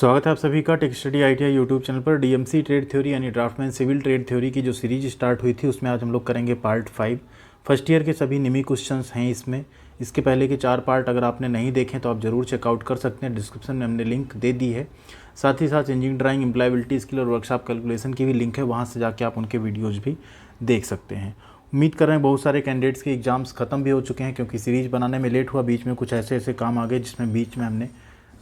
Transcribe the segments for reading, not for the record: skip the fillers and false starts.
स्वागत है आप सभी का tech study ITI YouTube channel पर। डीएमसी ट्रेड थ्योरी यानी ड्राफ्टमैन सिविल ट्रेड थ्योरी की जो सीरीज स्टार्ट हुई थी उसमें आज हम लोग करेंगे पार्ट 5। फर्स्ट ईयर के सभी निमी क्वेश्चंस हैं इसमें। इसके पहले के 4 पार्ट अगर आपने नहीं देखे तो आप ज़रूर चेकआउट कर सकते हैं, डिस्क्रिप्शन में हमने लिंक दे दी है। साथ ही साथ इंजीनियरिंग ड्राइंग, एम्प्लॉयबिलिटी स्किल और वर्कशॉप कैलकुलेशन की भी लिंक है, वहाँ से जाके आप उनके वीडियोज़ भी देख सकते हैं। उम्मीद कर रहे हैं बहुत सारे कैंडिडेट्स के एग्जाम्स ख़त्म भी हो चुके हैं, क्योंकि सीरीज बनाने में लेट हुआ, बीच में कुछ ऐसे काम आ गए जिसमें बीच में हमने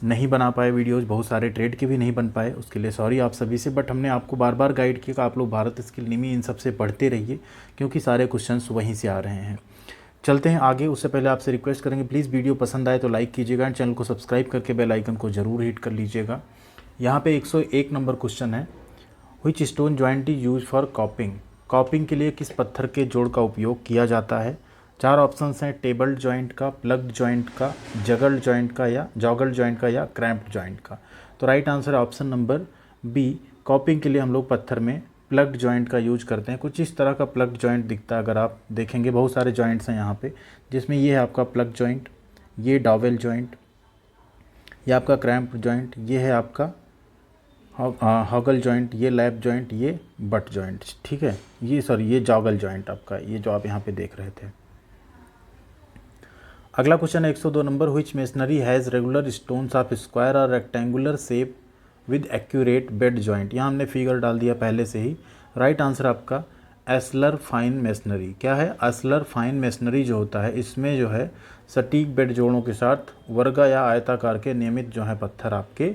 नहीं बना पाए वीडियोज़, बहुत सारे ट्रेड के भी नहीं बन पाए, उसके लिए सॉरी आप सभी से। बट हमने आपको बार बार गाइड किया कि आप लोग भारत स्किल निमी इन सब से पढ़ते रहिए, क्योंकि सारे क्वेश्चंस वहीं से आ रहे हैं। चलते हैं आगे। उससे पहले आपसे रिक्वेस्ट करेंगे, प्लीज़ वीडियो पसंद आए तो लाइक कीजिएगा एंड चैनल को सब्सक्राइब करके बेल आइकन को ज़रूर हिट कर लीजिएगा। यहाँ पे 101 नंबर क्वेश्चन है, which stone joint is use for कॉपिंग। कॉपिंग के लिए किस पत्थर के जोड़ का उपयोग किया जाता है। 4 ऑप्शंस हैं, टेबल्ड जॉइंट का, प्लग्ड जॉइंट का, जगल्ड जॉइंट का या जॉगल्ड जॉइंट का या क्रैम्प्ड जॉइंट का। तो राइट आंसर है ऑप्शन नंबर बी। कॉपिंग के लिए हम लोग पत्थर में प्लग्ड जॉइंट का यूज करते हैं। कुछ इस तरह का प्लग्ड जॉइंट दिखता है, अगर आप देखेंगे बहुत सारे जॉइंट्स हैं यहाँ पे, जिसमें ये है आपका प्लग जॉइंट, ये डॉवेल जॉइंट, ये आपका क्रैम्प जॉइंट, ये है आपका हॉगल जॉइंट, ये लैप जॉइंट, ये बट जॉइंट। ठीक है, ये जॉगल जॉइंट आपका, ये जो आप यहाँ पे देख रहे थे। अगला क्वेश्चन है 102 number, which masonry has regular stones of square और rectangular shape with accurate bed joint. यहाँ हमने फिगर डाल दिया पहले से ही। राइट आंसर आपका एस्लर फाइन मेसनरी। क्या है? एस्लर फाइन मेसनरी जो होता है, इसमें जो है सटीक बेड जोड़ों के साथ वर्गा या आयताकार के नियमित जो है पत्थर आपके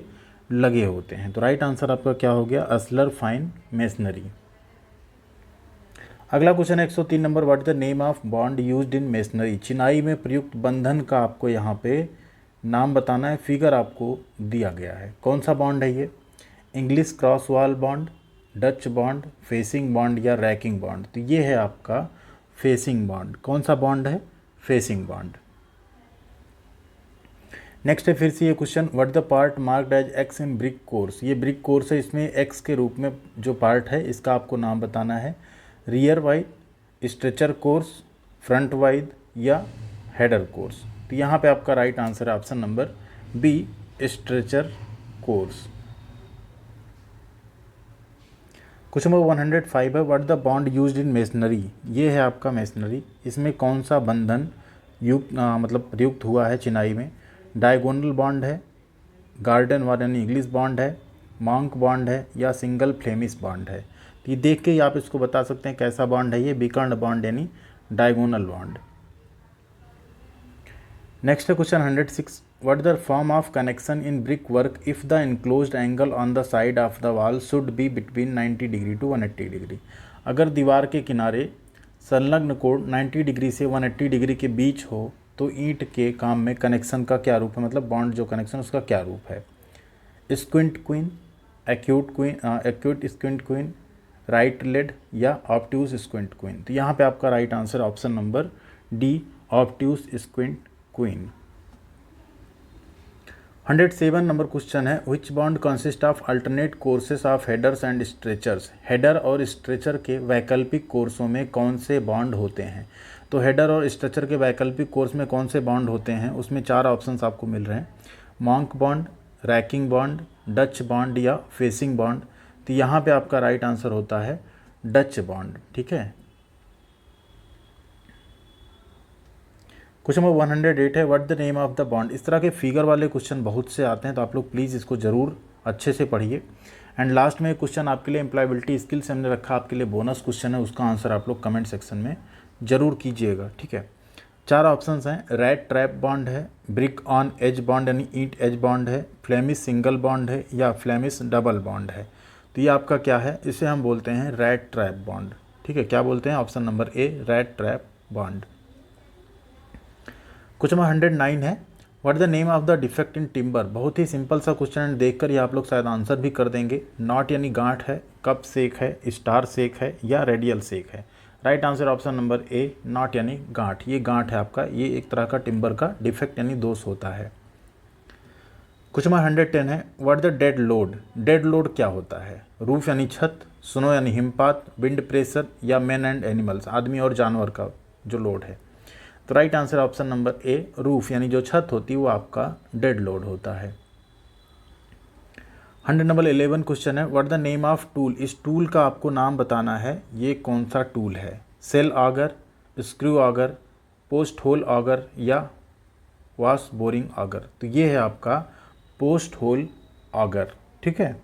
लगे होते हैं। तो राइट आंसर आपका क्या हो गया? एस्लर फाइन मेसनरी। अगला क्वेश्चन है 103 number, what is the name of bond used in masonry. चिनाई में प्रयुक्त बंधन का आपको यहाँ पे नाम बताना है। फिगर आपको दिया गया है, कौन सा बॉन्ड है ये? English cross wall bond, Dutch bond, facing bond या रैकिंग बॉन्ड। तो ये है आपका फेसिंग बॉन्ड। कौन सा बॉन्ड है? Facing bond. नेक्स्ट है फिर से ये question, what the part marked as X in brick course. ये ब्रिक कोर्स है, इसमें एक्स के रूप में जो पार्ट है इसका आपको नाम बताना है। Rear wide, stretcher course, front wide या हेडर कोर्स। तो यहाँ पे आपका राइट आंसर है option number B, stretcher course. Question number 105 है, what the bond used in masonry. ये है आपका मेसनरी, इसमें कौन सा बंधन मतलब प्रयुक्त हुआ है चिनाई में। डायगोनल बॉन्ड है, गार्डन वॉल यानी इंग्लिश बॉन्ड है, मॉन्क बॉन्ड है या सिंगल फ्लेमिश बॉन्ड है। तो ये देख के ही आप इसको बता सकते हैं कैसा बॉन्ड है ये। बिकर्न बॉन्ड यानी डायगोनल बॉन्ड। नेक्स्ट है question 106, what the form of connection in brick work if the enclosed angle on the side of the wall should be between 90 degree to 180 degree. अगर दीवार के किनारे संलग्न कोण 90 डिग्री से 180 डिग्री के बीच हो तो ईंट के काम में कनेक्शन का क्या रूप है, मतलब बॉन्ड जो कनेक्शन उसका क्या रूप है। Squint quoin, acute squint quoin, right led या ऑब्ट्यूज स्क्विंट क्वीन। तो यहाँ पे आपका right answer option number D, obtuse squint quoin. 107 number question है, which bond consist of alternate courses of headers and stretchers. Header और stretcher के वैकल्पिक कोर्सों में कौन से बॉन्ड होते हैं। तो हेडर और स्ट्रेचर के वैकल्पिक कोर्स में कौन से बॉन्ड होते हैं, उसमें 4 ऑप्शंस आपको मिल रहे हैं। Monk bond, ranking bond, Dutch bond या फेसिंग बॉन्ड। तो यहाँ पे आपका राइट आंसर होता है डच बॉन्ड। ठीक है। क्वेश्चन नंबर 108 है, what the name of the bond. इस तरह के फिगर वाले क्वेश्चन बहुत से आते हैं, तो आप लोग प्लीज़ इसको ज़रूर अच्छे से पढ़िए। एंड लास्ट में क्वेश्चन आपके लिए एम्प्लॉयबिलिटी स्किल से हमने रखा, आपके लिए बोनस क्वेश्चन है, उसका आंसर आप लोग कमेंट सेक्शन में ज़रूर कीजिएगा। ठीक है। 4 ऑप्शंस हैं, रैट ट्रैप बॉन्ड है, ब्रिक ऑन एज बॉन्ड यानी ईंट एज बॉन्ड है, फ्लेमिश सिंगल बॉन्ड है या फ्लेमिश डबल बॉन्ड है। तो ये आपका क्या है? इसे हम बोलते हैं रैट ट्रैप बॉन्ड। ठीक है, क्या बोलते हैं? ऑप्शन नंबर ए, rat trap bond. Question number 109 है, what the name of the defect in timber. बहुत ही सिंपल सा क्वेश्चन देखकर ये आप लोग शायद आंसर भी कर देंगे। नॉट यानी गांठ है, कप सेक है, स्टार सेक है या रेडियल सेक है। Right answer option number A, not यानी गांठ। ये गांठ है आपका, ये एक तरह का टिम्बर का डिफेक्ट यानी दोष होता है। क्वेश्चन नंबर 110 है, what the dead load. Dead load क्या होता है? रूफ यानी छत, स्नो यानी हिमपात, विंड प्रेशर या मैन एंड एनिमल्स, आदमी और जानवर का जो लोड है। तो राइट आंसर ऑप्शन नंबर ए, रूफ यानी जो छत होती है वो आपका डेड लोड होता है। 111 क्वेश्चन है, what the name of tool. इस टूल का आपको नाम बताना है, ये कौन सा टूल है। Shell auger, screw auger, post hole auger या वॉश बोरिंग ऑगर। तो ये है आपका पोस्ट होल ऑगर, ठीक है।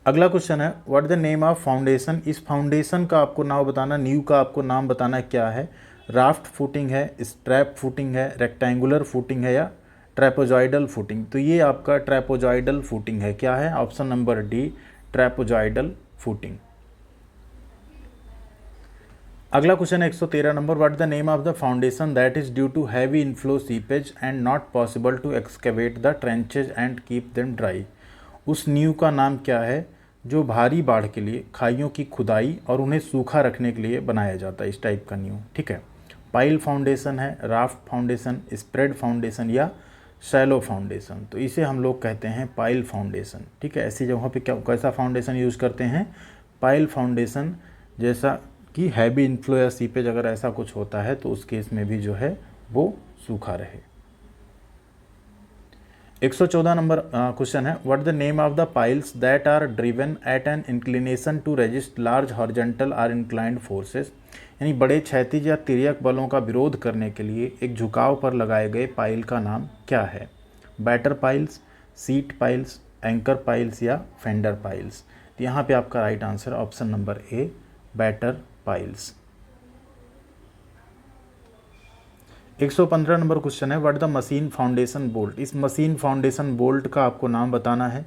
अगला क्वेश्चन है, what the name of foundation. इस फाउंडेशन का आपको नाम बताना, न्यू का आपको नाम बताना है क्या है। राफ्ट फुटिंग है, स्ट्रैप फुटिंग है, रेक्टेंगुलर फुटिंग है या ट्रैपोजॉइडल फुटिंग। तो ये आपका ट्रैपोजॉइडल फुटिंग है। क्या है, option number D, trapezoidal footing. अगला क्वेश्चन है 113 number, what the name of the foundation that is due to heavy inflow seepage and not possible to excavate the trenches and keep them dry. उस नींव का नाम क्या है जो भारी बाढ़ के लिए खाइयों की खुदाई और उन्हें सूखा रखने के लिए बनाया जाता है, इस टाइप का नींव, ठीक है। पाइल फाउंडेशन है, राफ्ट फाउंडेशन, स्प्रेड फाउंडेशन या शैलो फाउंडेशन। तो इसे हम लोग कहते हैं पाइल फाउंडेशन, ठीक है। ऐसी जगहों पे क्या कैसा फाउंडेशन यूज़ करते हैं, पाइल फाउंडेशन। जैसा कि हैवी इनफ्लो या सीपेज अगर ऐसा कुछ होता है तो उस केस में भी जो है वो सूखा रहे। 114 नंबर क्वेश्चन है, what the name of the piles that are driven at an inclination to resist large horizontal or inclined forces. यानी बड़े क्षैतिज या तिर्यक बलों का विरोध करने के लिए एक झुकाव पर लगाए गए पाइल का नाम क्या है। Batter piles, sheet piles, anchor piles या फेंडर पाइल्स। तो यहाँ पे आपका right answer option number A, batter piles. 115 number question है, what the machine foundation bolt. इस मशीन फाउंडेशन बोल्ट का आपको नाम बताना है।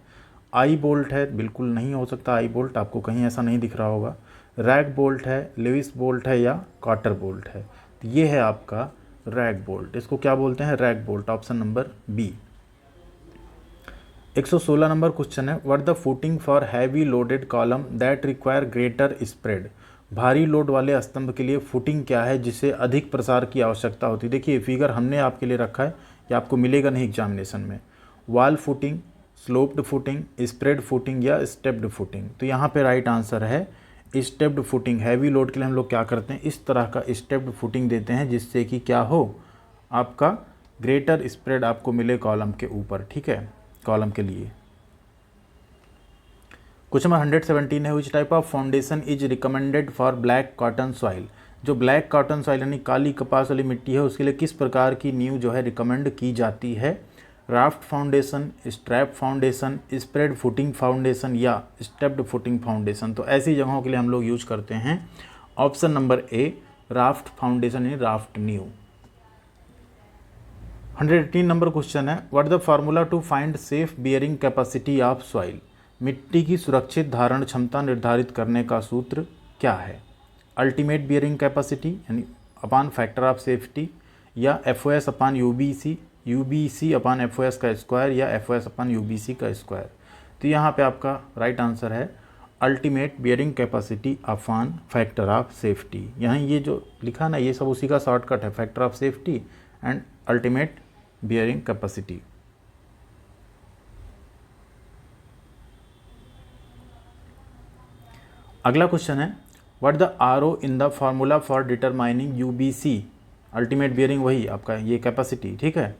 आई बोल्ट है, बिल्कुल नहीं हो सकता आई बोल्ट, आपको कहीं ऐसा नहीं दिख रहा होगा। रैग बोल्ट है, लेविस बोल्ट है या कॉटर बोल्ट है। तो ये है आपका रैग बोल्ट, इसको क्या बोलते हैं, rag bolt, option number B. 116 number question है, what the footing for heavy loaded column that require greater spread. भारी लोड वाले स्तंभ के लिए फुटिंग क्या है जिसे अधिक प्रसार की आवश्यकता होती है। देखिए फिगर हमने आपके लिए रखा है, ये आपको मिलेगा नहीं एग्जामिनेशन में। Wall footing, sloped footing, spread footing या स्टेप्ड फुटिंग। तो यहाँ पे राइट आंसर है स्टेप्ड फुटिंग। हैवी लोड के लिए हम लोग क्या करते हैं, इस तरह का स्टेप्ड फुटिंग देते हैं जिससे कि क्या हो, आपका ग्रेटर स्प्रेड आपको मिले कॉलम के ऊपर, ठीक है, कॉलम के लिए। क्वेश्चन नंबर 117 है, which type of foundation is recommended for black cotton soil. जो ब्लैक कॉटन सॉइल यानी काली कपास वाली मिट्टी है उसके लिए किस प्रकार की नींव जो है रिकमेंड की जाती है। Raft foundation, strap foundation, spread footing foundation या स्टेप्ड फुटिंग फाउंडेशन। तो ऐसी जगहों के लिए हम लोग यूज करते हैं option number A, raft foundation यानी राफ्ट नींव। 118 नंबर क्वेश्चन है, what the formula to find safe bearing capacity of soil. मिट्टी की सुरक्षित धारण क्षमता निर्धारित करने का सूत्र क्या है। अल्टीमेट बियरिंग कैपेसिटी यानी अपान फैक्टर ऑफ सेफ्टी या FOS अपान UBC अपान FOS का स्क्वायर या FOS अपान UBC का स्क्वायर। तो यहाँ पे आपका राइट आंसर है ultimate bearing capacity upon factor of safety. यहाँ ये जो लिखा ना ये सब उसी का शॉर्टकट है, factor of safety and ultimate bearing capacity. अगला क्वेश्चन है, what the RO in the formula for determining UBC। Ultimate bearing वही आपका ये कैपेसिटी, ठीक है,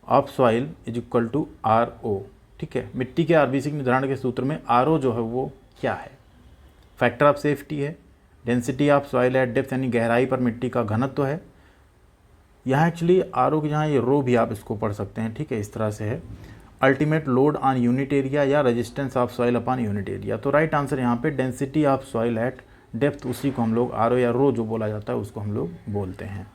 of soil is equal to RO, ठीक है। मिट्टी के RBC के निर्धारण के सूत्र में RO जो है वो क्या है, फैक्टर ऑफ सेफ्टी है, density of soil at depth यानी गहराई पर मिट्टी का घनत्व है। यहाँ एक्चुअली RO की जहाँ ये रो भी आप इसको पढ़ सकते हैं, ठीक है, इस तरह से है। Ultimate load on unit area या resistance of soil upon unit area. तो राइट आंसर यहाँ पे density of soil at depth, उसी को हम लोग RO या रो जो बोला जाता है उसको हम लोग बोलते हैं।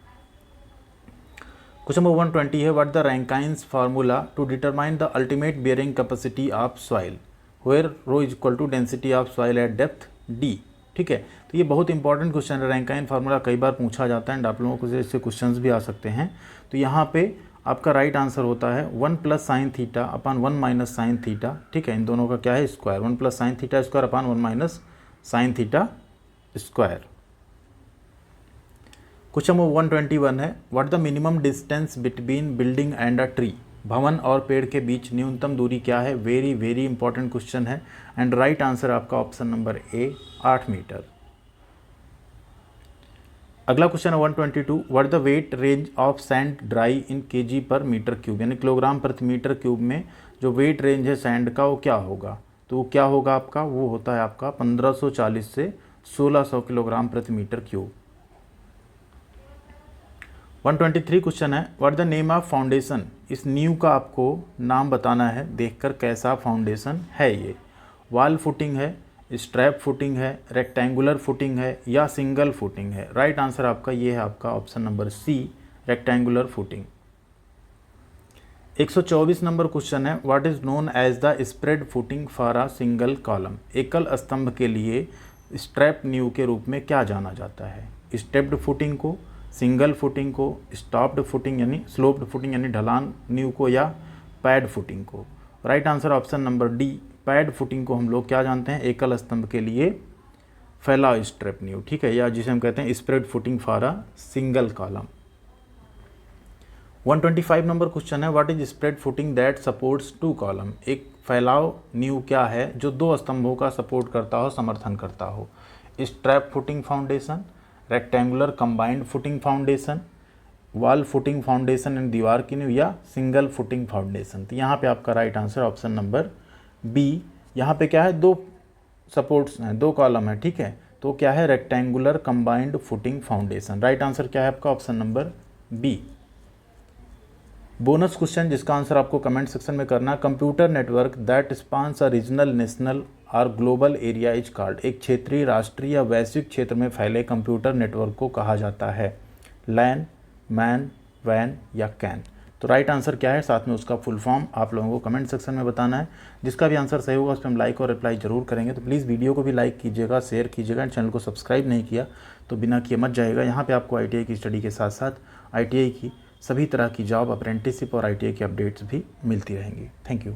क्वेश्चन नंबर 120 है, what the Rankine's formula to determine the ultimate bearing capacity of soil where rho is equal to density of soil at depth D, ठीक है। तो ये बहुत इंपॉर्टेंट क्वेश्चन है, रैंकाइन फार्मूला कई बार पूछा जाता है एंड आप लोगों को इससे क्वेश्चंस भी आ सकते हैं। तो यहाँ पे आपका राइट आंसर होता है 1 + sin theta upon 1 - sin theta, ठीक है। इन दोनों का क्या है, square, 1 + sin theta square upon 1 - sin theta square. Question number 121 है, what the minimum distance between building and a tree. भवन और पेड़ के बीच न्यूनतम दूरी क्या है। वेरी वेरी इंपॉर्टेंट क्वेश्चन है एंड राइट आंसर आपका ऑप्शन नंबर ए, 8 मीटर। अगला क्वेश्चन है 122, what the weight range of sand dry in KG per metre cube, यानी किलोग्राम प्रति मीटर क्यूब में जो वेट रेंज है सैंड का वो क्या होगा। तो वो क्या होगा आपका, वो होता है आपका 1540 से 1600 किलोग्राम प्रति मीटर क्यूब। 123 क्वेश्चन है, what the name of foundation, इस नींव का आपको नाम बताना है देखकर कैसा फाउंडेशन है ये। वॉल फुटिंग है, स्ट्रैप फुटिंग है, रेक्टेंगुलर फुटिंग है या सिंगल फुटिंग है। राइट आंसर आपका ये है आपका option number C, rectangular footing. 124 number question है, what is known as the spread footing for a single column, एकल स्तंभ के लिए स्ट्रैप नींव के रूप में क्या जाना जाता है। स्टेप्ड फुटिंग को, सिंगल फुटिंग को, स्टॉप्ड फुटिंग यानी स्लोप्ड फुटिंग यानी ढलान नींव को, या पैड फुटिंग को। Right answer option number D, pad footing को हम लोग क्या जानते हैं, एकल स्तंभ के लिए फैलाव स्ट्रैप नींव, ठीक है, या जिसे हम कहते हैं spread footing for a single column. 125 number question है, what is spread footing that supports two column, एक फैलाव नींव क्या है जो दो स्तंभों का सपोर्ट करता हो, समर्थन करता हो। Strap footing foundation, rectangular combined footing foundation, wall footing foundation and दीवार की नींव, या सिंगल फुटिंग फाउंडेशन। तो यहाँ पे आपका right answer option number B, यहाँ पे क्या है, दो सपोर्ट्स हैं, दो कॉलम है, ठीक है, तो क्या है, rectangular combined footing foundation. Right answer क्या है आपका option number B. Bonus question जिसका आंसर आपको कमेंट सेक्शन में करना, computer network that spans a regional, national और ग्लोबल एरिया इज कॉल्ड, एक क्षेत्रीय, राष्ट्रीय या वैश्विक क्षेत्र में फैले कंप्यूटर नेटवर्क को कहा जाता है। लैन, मैन, वैन या कैन। तो राइट आंसर क्या है, साथ में उसका फुल फॉर्म आप लोगों को कमेंट सेक्शन में बताना है। जिसका भी आंसर सही होगा उस पर हम लाइक और रिप्लाई जरूर करेंगे। तो प्लीज़ वीडियो को भी लाइक कीजिएगा, शेयर कीजिएगा, चैनल को सब्सक्राइब नहीं किया तो बिना किए मत जाएगा। यहाँ पे आपको ITI की स्टडी के साथ साथ ITI की सभी तरह की जॉब, अप्रेंटिसशिप और ITI की अपडेट्स भी मिलती रहेंगी। Thank you.